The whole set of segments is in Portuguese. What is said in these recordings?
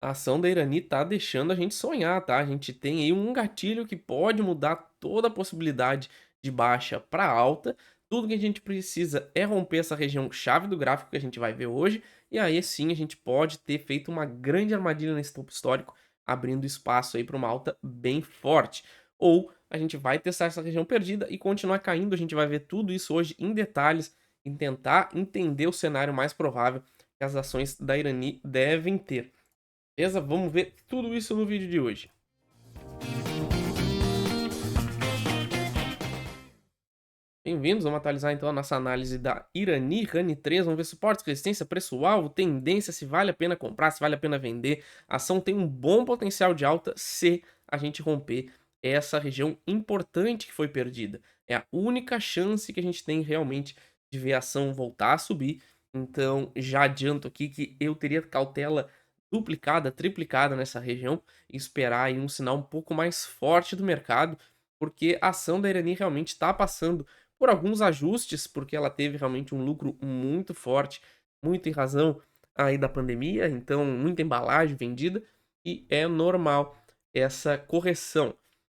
A ação da Irani tá deixando a gente sonhar, tá? A gente tem aí um gatilho que pode mudar toda a possibilidade de baixa para alta. Tudo que a gente precisa é romper essa região chave do gráfico que a gente vai ver hoje, e aí sim a gente pode ter feito uma grande armadilha nesse topo histórico, abrindo espaço aí para uma alta bem forte. Ou a gente vai testar essa região perdida e continuar caindo. A gente vai ver tudo isso hoje em detalhes e tentar entender o cenário mais provável que as ações da Irani devem ter. Beleza? Vamos ver tudo isso no vídeo de hoje. Bem-vindos, vamos atualizar então a nossa análise da Irani, Rani 3, vamos ver suporte, resistência, preço-alvo, tendência, se vale a pena comprar, se vale a pena vender. A ação tem um bom potencial de alta se a gente romper essa região importante que foi perdida. É a única chance que a gente tem realmente de ver a ação voltar a subir. Então já adianto aqui que eu teria cautela duplicada, triplicada nessa região e esperar aí um sinal um pouco mais forte do mercado, porque a ação da Irani realmente está passando por alguns ajustes, porque ela teve realmente um lucro muito forte, muito em razão aí da pandemia, então muita embalagem vendida e é normal essa correção,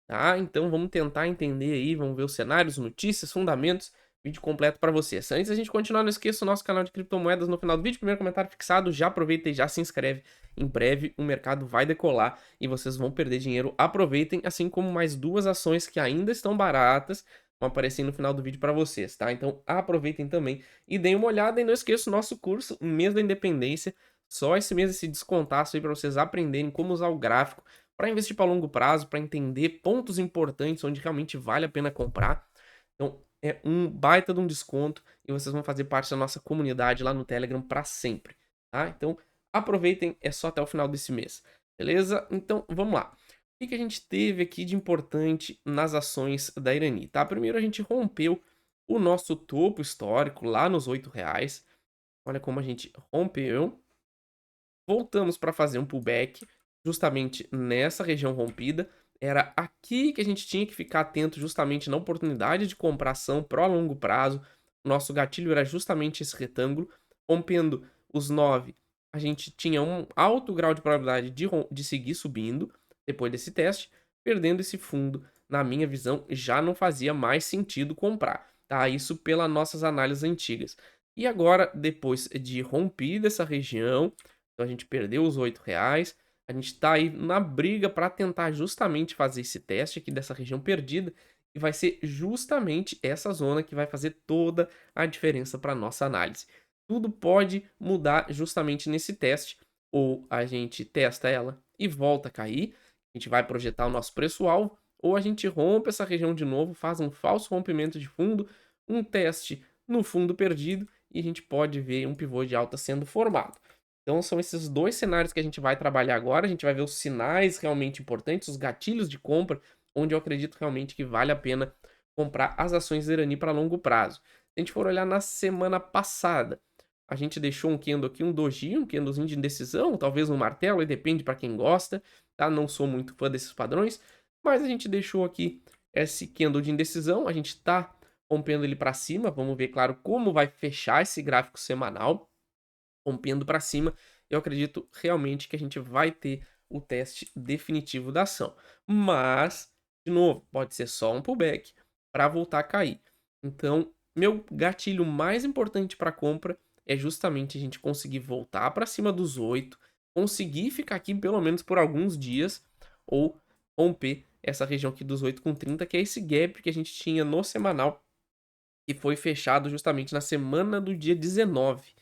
tá? Então vamos tentar entender aí, vamos ver os cenários, notícias, fundamentos, vídeo completo para vocês. Antes da gente continuar, não esqueça o nosso canal de criptomoedas no final do vídeo, primeiro comentário fixado, já aproveita e já se inscreve. Em breve o mercado vai decolar e vocês vão perder dinheiro. Aproveitem, assim como mais duas ações que ainda estão baratas vão aparecer no final do vídeo para vocês, tá? Então aproveitem também e deem uma olhada e não esqueça o nosso curso Mês da Independência. Só esse mês esse descontaço aí para vocês aprenderem como usar o gráfico para investir para longo prazo, para entender pontos importantes onde realmente vale a pena comprar. Então é um baita de um desconto e vocês vão fazer parte da nossa comunidade lá no Telegram para sempre, tá? Então aproveitem, é só até o final desse mês, beleza? Então vamos lá. O que a gente teve aqui de importante nas ações da Irani, tá? Primeiro a gente rompeu o nosso topo histórico lá nos R$ 8. Olha como a gente rompeu. Voltamos para fazer um pullback justamente nessa região rompida. Era aqui que a gente tinha que ficar atento justamente na oportunidade de comprar ação pro longo prazo. O nosso gatilho era justamente esse retângulo. Rompendo os 9, a gente tinha um alto grau de probabilidade de seguir subindo depois desse teste. Perdendo esse fundo, na minha visão, já não fazia mais sentido comprar, tá? Isso pelas nossas análises antigas. E agora, depois de rompida essa região, então a gente perdeu os R$ 8. A gente tá aí na briga para tentar justamente fazer esse teste aqui dessa região perdida. E vai ser justamente essa zona que vai fazer toda a diferença para nossa análise. Tudo pode mudar justamente nesse teste. Ou a gente testa ela e volta a cair. A gente vai projetar o nosso preço-alvo. Ou a gente rompe essa região de novo, faz um falso rompimento de fundo, um teste no fundo perdido e a gente pode ver um pivô de alta sendo formado. Então são esses dois cenários que a gente vai trabalhar agora. A gente vai ver os sinais realmente importantes, os gatilhos de compra, onde eu acredito realmente que vale a pena comprar as ações da Irani para longo prazo. Se a gente for olhar na semana passada, a gente deixou um candle aqui, um doji, um candlezinho de indecisão, talvez um martelo, aí depende para quem gosta, tá? Não sou muito fã desses padrões, mas a gente deixou aqui esse candle de indecisão, a gente está rompendo ele para cima, vamos ver, claro, como vai fechar esse gráfico semanal rompendo para cima, eu acredito realmente que a gente vai ter o teste definitivo da ação. Mas, de novo, pode ser só um pullback para voltar a cair. Então, meu gatilho mais importante para compra é justamente a gente conseguir voltar para cima dos 8, conseguir ficar aqui pelo menos por alguns dias ou romper essa região aqui dos 8,30, que é esse gap que a gente tinha no semanal e foi fechado justamente na semana do dia 19.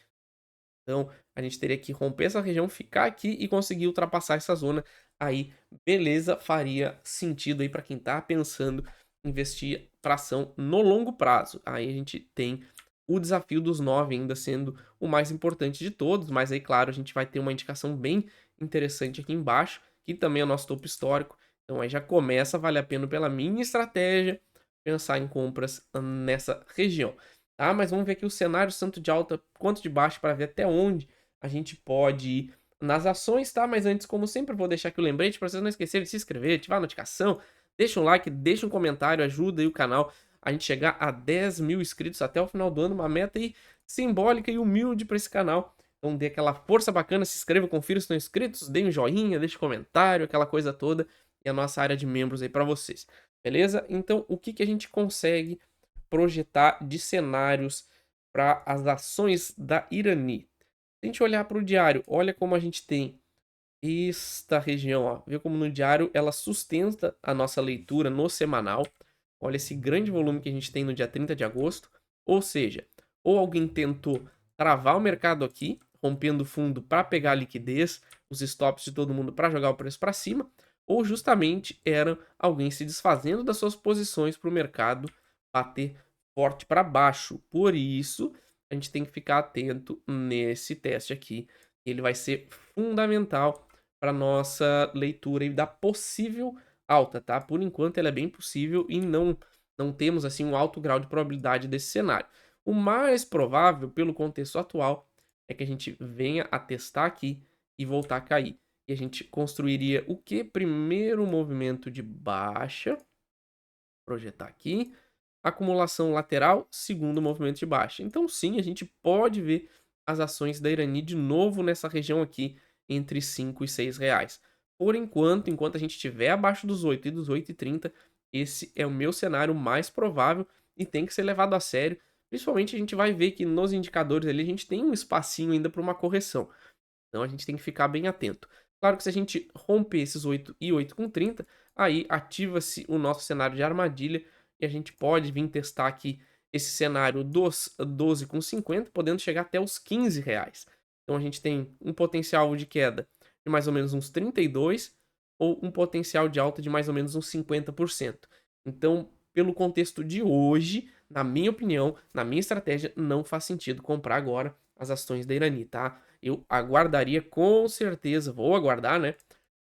Então, a gente teria que romper essa região, ficar aqui e conseguir ultrapassar essa zona. Aí, beleza, faria sentido aí para quem tá pensando em investir fração no longo prazo. Aí a gente tem o desafio dos 9 ainda sendo o mais importante de todos, mas aí, claro, a gente vai ter uma indicação bem interessante aqui embaixo, que também é o nosso topo histórico. Então aí já começa a valer a pena pela minha estratégia pensar em compras nessa região. Tá? Mas vamos ver aqui o cenário tanto de alta quanto de baixa para ver até onde a gente pode ir nas ações, tá? Mas antes, como sempre, eu vou deixar aqui o lembrete para vocês não esquecerem de se inscrever, ativar a notificação, deixa um like, deixa um comentário, ajuda aí o canal a gente chegar a 10 mil inscritos até o final do ano, uma meta aí simbólica e humilde para esse canal. Então dê aquela força bacana, se inscreva, confira se estão inscritos, dê um joinha, deixe comentário, aquela coisa toda, e a nossa área de membros aí para vocês, beleza? Então o que que a gente consegue projetar de cenários para as ações da Irani? Se a gente olhar para o diário, olha como a gente tem esta região, ó, vê como no diário ela sustenta a nossa leitura no semanal. Olha esse grande volume que a gente tem no dia 30 de agosto. Ou seja, ou alguém tentou travar o mercado aqui, rompendo o fundo para pegar a liquidez, os stops de todo mundo para jogar o preço para cima, ou justamente era alguém se desfazendo das suas posições para o mercado bater forte para baixo. Por isso, a gente tem que ficar atento nesse teste aqui. Ele vai ser fundamental para nossa leitura e da possível alta, tá? Por enquanto ela é bem possível e não temos assim um alto grau de probabilidade desse cenário. O mais provável, pelo contexto atual, é que a gente venha a testar aqui e voltar a cair. E a gente construiria o que? Primeiro movimento de baixa, projetar aqui, acumulação lateral, segundo movimento de baixa. Então sim, a gente pode ver as ações da Irani de novo nessa região aqui entre 5 e 6 reais. Por enquanto a gente estiver abaixo dos 8 e dos 8,30, esse é o meu cenário mais provável e tem que ser levado a sério. Principalmente a gente vai ver que nos indicadores ali a gente tem um espacinho ainda para uma correção. Então a gente tem que ficar bem atento. Claro que se a gente romper esses 8 e 8,30, aí ativa-se o nosso cenário de armadilha e a gente pode vir testar aqui esse cenário dos 12,50, podendo chegar até os 15 reais. Então a gente tem um potencial de queda de mais ou menos uns 32 ou um potencial de alta de mais ou menos uns 50%. Então, pelo contexto de hoje, na minha opinião, na minha estratégia, não faz sentido comprar agora as ações da Irani, tá? Eu aguardaria com certeza, vou aguardar, né?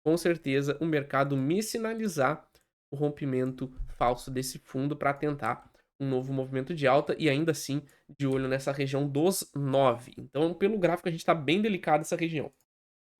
Com certeza o mercado me sinalizar o rompimento falso desse fundo para tentar um novo movimento de alta e ainda assim de olho nessa região dos 9. Então, pelo gráfico, a gente está bem delicado essa região.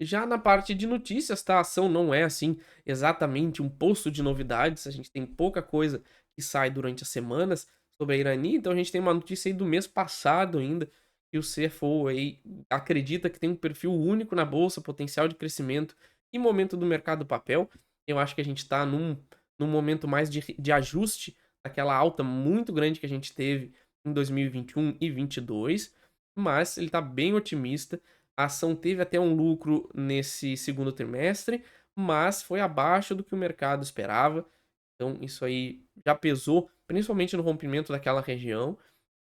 Já na parte de notícias, tá? A ação não é assim exatamente um poço de novidades, a gente tem pouca coisa que sai durante as semanas sobre a Irani, então a gente tem uma notícia aí do mês passado ainda, que o CFO aí acredita que tem um perfil único na bolsa, potencial de crescimento e momento do mercado do papel. Eu acho que a gente está num momento mais de ajuste daquela alta muito grande que a gente teve em 2021 e 2022, mas ele está bem otimista. A ação teve até um lucro nesse segundo trimestre, mas foi abaixo do que o mercado esperava. Então, isso aí já pesou, principalmente no rompimento daquela região,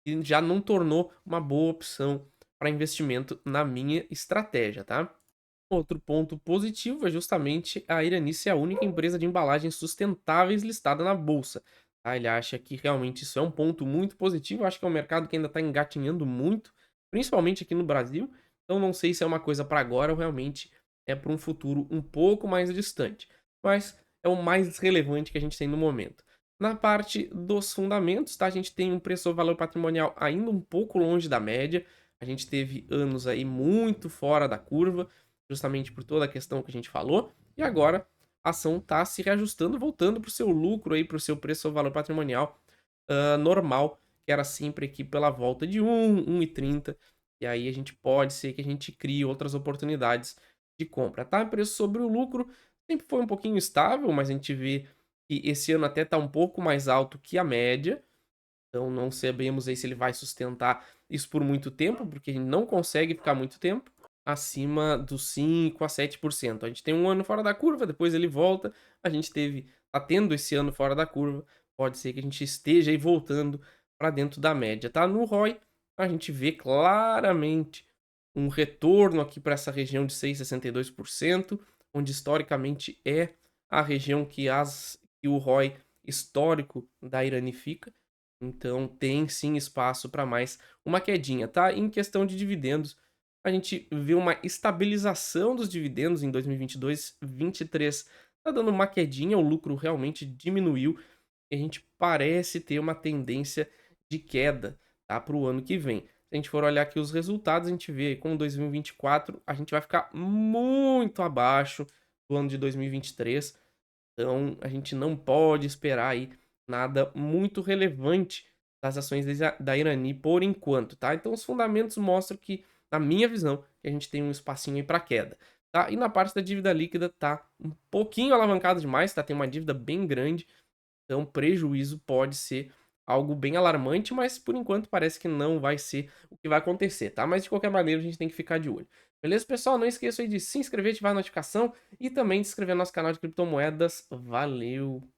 e já não tornou uma boa opção para investimento na minha estratégia, tá? Outro ponto positivo é justamente a Irani ser a única empresa de embalagens sustentáveis listada na bolsa. Tá? Ele acha que realmente isso é um ponto muito positivo. Eu acho que é um mercado que ainda está engatinhando muito, principalmente aqui no Brasil. Então não sei se é uma coisa para agora ou realmente é para um futuro um pouco mais distante. Mas é o mais relevante que a gente tem no momento. Na parte dos fundamentos, tá? A gente tem um preço-valor patrimonial ainda um pouco longe da média. A gente teve anos aí muito fora da curva justamente por toda a questão que a gente falou, e agora a ação está se reajustando, voltando para o seu lucro aí, para o seu preço ou valor patrimonial normal, que era sempre aqui pela volta de 1,30, e aí a gente pode ser que a gente crie outras oportunidades de compra, tá? O preço sobre o lucro sempre foi um pouquinho estável, mas a gente vê que esse ano até está um pouco mais alto que a média, então não sabemos aí se ele vai sustentar isso por muito tempo, porque a gente não consegue ficar muito tempo acima dos 5 a 7%. A gente tem um ano fora da curva, depois ele volta, a gente tá tendo esse ano fora da curva, pode ser que a gente esteja aí voltando para dentro da média, tá? No ROI, a gente vê claramente um retorno aqui para essa região de 6,62%, onde historicamente é a região que o ROI histórico da Irani fica. Então tem sim espaço para mais uma quedinha, tá? Em questão de dividendos, a gente vê uma estabilização dos dividendos em 2022, 23 tá dando uma quedinha, o lucro realmente diminuiu e a gente parece ter uma tendência de queda, tá, para o ano que vem. Se a gente for olhar aqui os resultados, a gente vê com 2024 a gente vai ficar muito abaixo do ano de 2023. Então, a gente não pode esperar aí nada muito relevante das ações da Irani por enquanto, tá? Então, os fundamentos mostram que na minha visão, que a gente tem um espacinho aí para queda, tá? E na parte da dívida líquida tá um pouquinho alavancado demais, tá? Tem uma dívida bem grande, então prejuízo pode ser algo bem alarmante, mas por enquanto parece que não vai ser o que vai acontecer, tá? Mas de qualquer maneira a gente tem que ficar de olho. Beleza, pessoal? Não esqueça aí de se inscrever, ativar a notificação e também de se inscrever no nosso canal de criptomoedas. Valeu!